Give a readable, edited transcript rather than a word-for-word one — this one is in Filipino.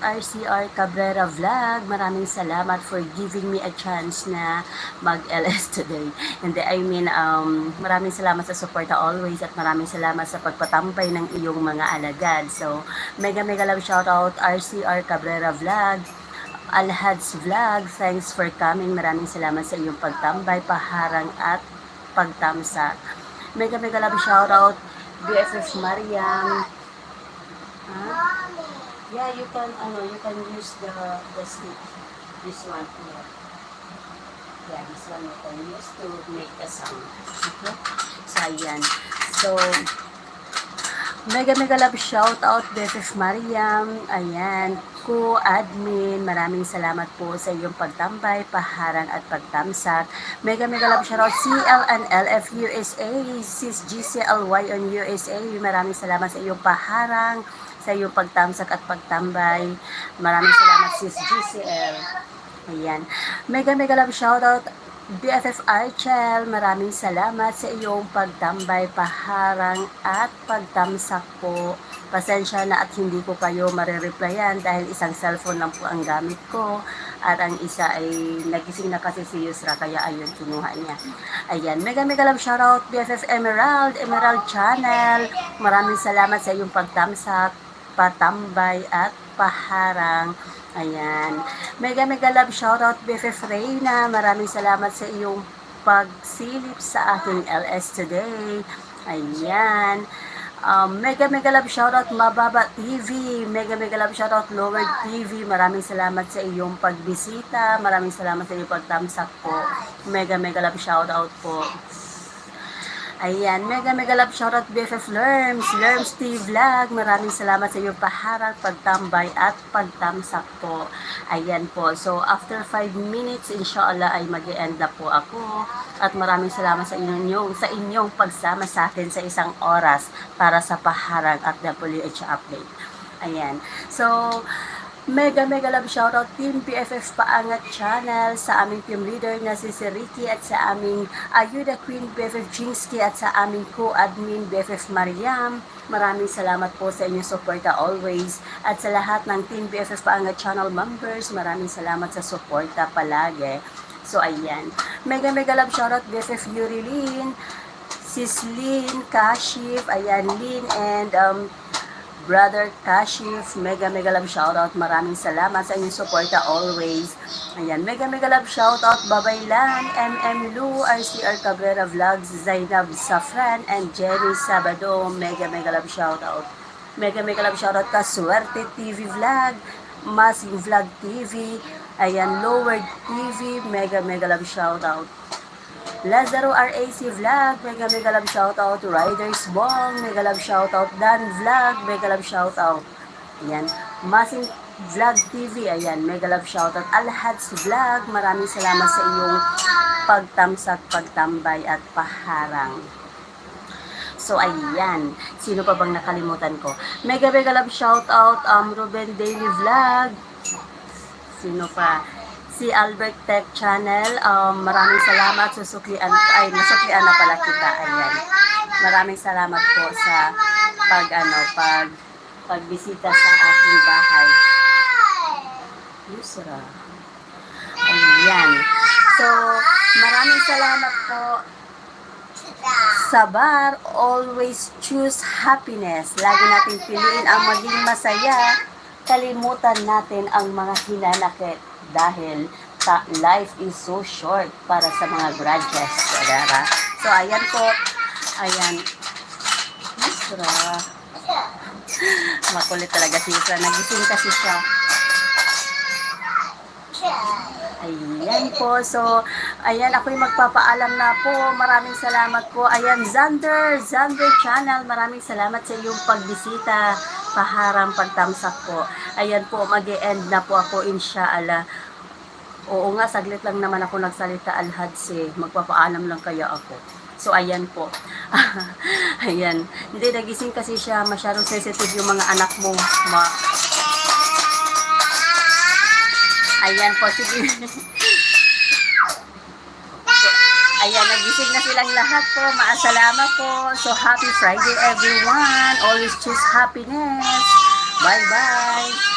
RCR Cabrera Vlog. Maraming salamat for giving me a chance na mag-LS today. Hindi, maraming salamat sa suporta always at maraming salamat sa pagpatampay ng iyong mga alagad. So, mega love shoutout RCR Cabrera Vlog. Alhads Vlog, thanks for coming. Maraming salamat sa iyong pagtambay, paharang at pagtamsak. Mega love shoutout BFF Mariam. Yeah, you can use the stick. This one here. Yeah, this one you can use to make a sound. Okay? So, ayan. So, mega love shout out BFF Mariam. Ayan. Co-admin, maraming salamat po sa iyong pagtambay, paharang at pagtamsak. Mega love shout out CL and LF USA, Sis GCLY on USA. Maraming salamat sa iyong paharang, sa iyong pagtamsak at pagtambay. Maraming salamat Sis GCL. Ayan. Mega love shout out BFF Archel, maraming salamat sa iyong pagtambay, paharang at pagtamsak po. Pasensya na at hindi ko kayo marireplyan dahil isang cellphone lang po ang gamit ko at ang isa ay nagising na kasi si Yusra kaya ayun kinuha niya. Ayan, mega love shoutout BFF Emerald Channel. Maraming salamat sa iyong pagtamsak, patambay at paharang. Ayan. Mega love shoutout BFF Reyna. Maraming salamat sa iyong pagsilip sa aking LS today. Ayan. Mega love shoutout Mababa TV. Mega love shoutout Lower TV. Maraming salamat sa iyong pagbisita. Maraming salamat sa iyong pagtamsak po. Mega love shoutout po. Ayan, mega love shoutout BFF Lerms TV Vlog. Maraming salamat sa iyong paharang, pagtambay at pagtamsak po. Ayan po. So, after 5 minutes, inshallah ay mag-e-end na po ako. At maraming salamat sa inyong pagsama sa akin sa isang oras para sa paharang at WH update. Ayan. So, mega love shoutout Team PFF Paangat Channel, sa aming team leader na si Ricky at sa aming Ayuda Queen BFF Jingsky at sa aming co-admin BFF Mariam. Maraming salamat po sa inyong suporta always at sa lahat ng Team BFF Paangat Channel members, maraming salamat sa suporta palagi. So ayan, mega love shoutout BFF Yurilin, Sis Lynn, Kashif, ayan Lynn and Brother Kashif, mega love shoutout. Maraming salamat sa inyong suporta always. Ayan, mega love shoutout Babaylan, MM Lu, RCR Cabrera Vlogs, Zainab Safran, and Jenny Sabado. Mega love shoutout. Mega love shoutout Kasuerte TV Vlog, Masing Vlog TV, ayan, Lowered TV, mega love shoutout. Lazaro RAC Vlog, mega love shoutout. Riders Bong, mega love shoutout. Dan Vlog, mega love shoutout. Ayan. Masing Vlog TV, ayan, mega love shoutout. Alhads Vlog, maraming salamat sa iyong pagtamsak, pagtambay at paharang. So, ayan. Sino pa bang nakalimutan ko? Mega love shoutout, Ruben Daily Vlog. Sino pa? Si Albert Tech Channel, maraming salamat. Nasuklian na pala kita. Ayan. Maraming salamat po sa pagbisita sa aking bahay. Yusra. Ayan. So, maraming salamat po. Sabar, always choose happiness. Lagi natin piliin ang maging masaya. Kalimutan natin ang mga hinanakit. Dahil life is so short para sa mga grudges. So, ayan po. Ayan. Yusra. Makulit talaga si Yusra. Nagising kasi siya. Ayan po. So, ayan, ako'y magpapaalam na po. Maraming salamat po. Ayan, Zander Channel. Maraming salamat sa iyong pagbisita. Paharang, pagtamsak po. Ayan po, mag-e-end na po ako, inshallah. Oo nga, saglit lang naman ako nagsalita, Alhads eh. Magpapaalam lang kaya ako. So, ayan po. Ayan. Hindi, nagising kasi siya. Masyadong sensitive yung mga anak mo. Ayan po, sige. Ayan, nagising na silang lahat po. Maasalama po. So, happy Friday everyone. Always choose happiness. Bye-bye.